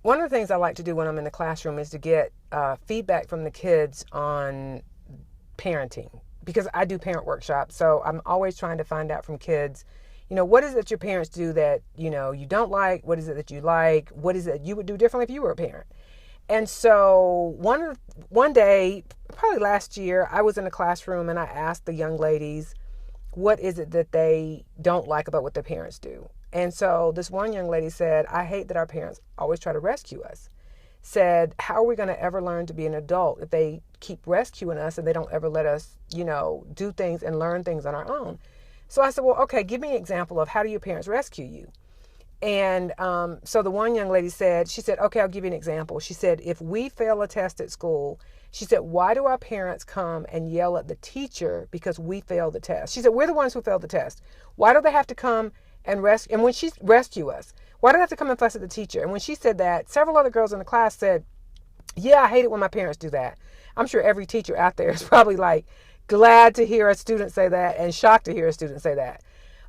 one of the things I like to do when I'm in the classroom is to get feedback from the kids on parenting, because I do parent workshops. So I'm always trying to find out from kids, what is it that your parents do that, you don't like? What is it that you like? What is it you would do differently if you were a parent? And so one day, probably last year, I was in a classroom and I asked the young ladies, what is it that they don't like about what their parents do? And so this one young lady said, I hate that our parents always try to rescue us. Said, how are we going to ever learn to be an adult if they keep rescuing us and they don't ever let us, do things and learn things on our own? So I said, well, okay, give me an example of how do your parents rescue you? And so the one young lady said, okay, I'll give you an example. She said, if we fail a test at school, she said, why do our parents come and yell at the teacher because we failed the test? She said, we're the ones who failed the test. Why do they have to come and rescue? And when she rescue us, why do they have to come and fuss at the teacher? And when she said that, several other girls in the class said, yeah, I hate it when my parents do that. I'm sure every teacher out there is probably like glad to hear a student say that and shocked to hear a student say that.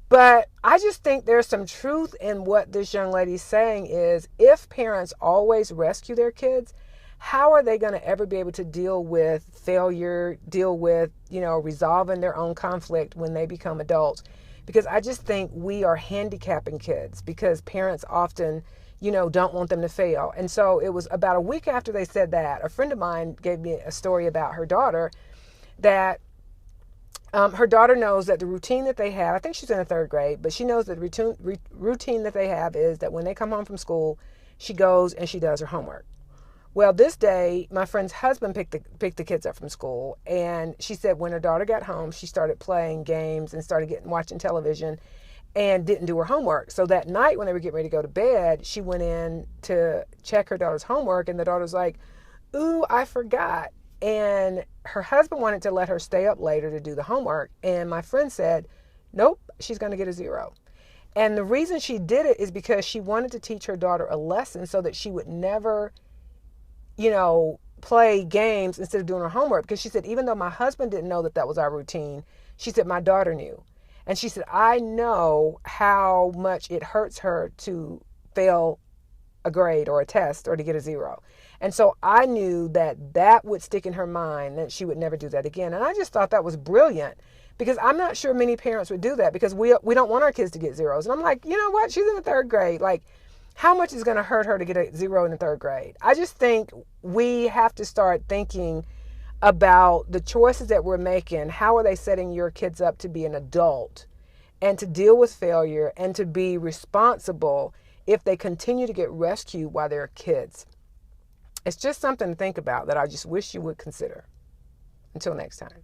But I just think there's some truth in what this young lady's saying is if parents always rescue their kids, how are they going to ever be able to deal with failure, deal with, resolving their own conflict when they become adults? Because I just think we are handicapping kids because parents often, don't want them to fail. And so it was about a week after they said that, a friend of mine gave me a story about her daughter that her daughter knows that the routine that they have, I think she's in the third grade, but she knows that the routine that they have is that when they come home from school, she goes and she does her homework. Well, this day, my friend's husband picked the kids up from school, and she said when her daughter got home, she started playing games and started watching television and didn't do her homework. So that night when they were getting ready to go to bed, she went in to check her daughter's homework, and the daughter's like, ooh, I forgot. And her husband wanted to let her stay up later to do the homework. And my friend said, nope, she's going to get a 0. And the reason she did it is because she wanted to teach her daughter a lesson so that she would never, play games instead of doing her homework. Because she said, even though my husband didn't know that that was our routine, she said, my daughter knew. And she said, I know how much it hurts her to fail a grade or a test or to get a 0. And so I knew that would stick in her mind, that she would never do that again. And I just thought that was brilliant because I'm not sure many parents would do that because we don't want our kids to get zeros. And I'm like, you know what? She's in the third grade. Like, how much is going to hurt her to get a 0 in the third grade? I just think we have to start thinking about the choices that we're making. How are they setting your kids up to be an adult and to deal with failure and to be responsible if they continue to get rescued while they're kids? It's just something to think about that I just wish you would consider. Until next time.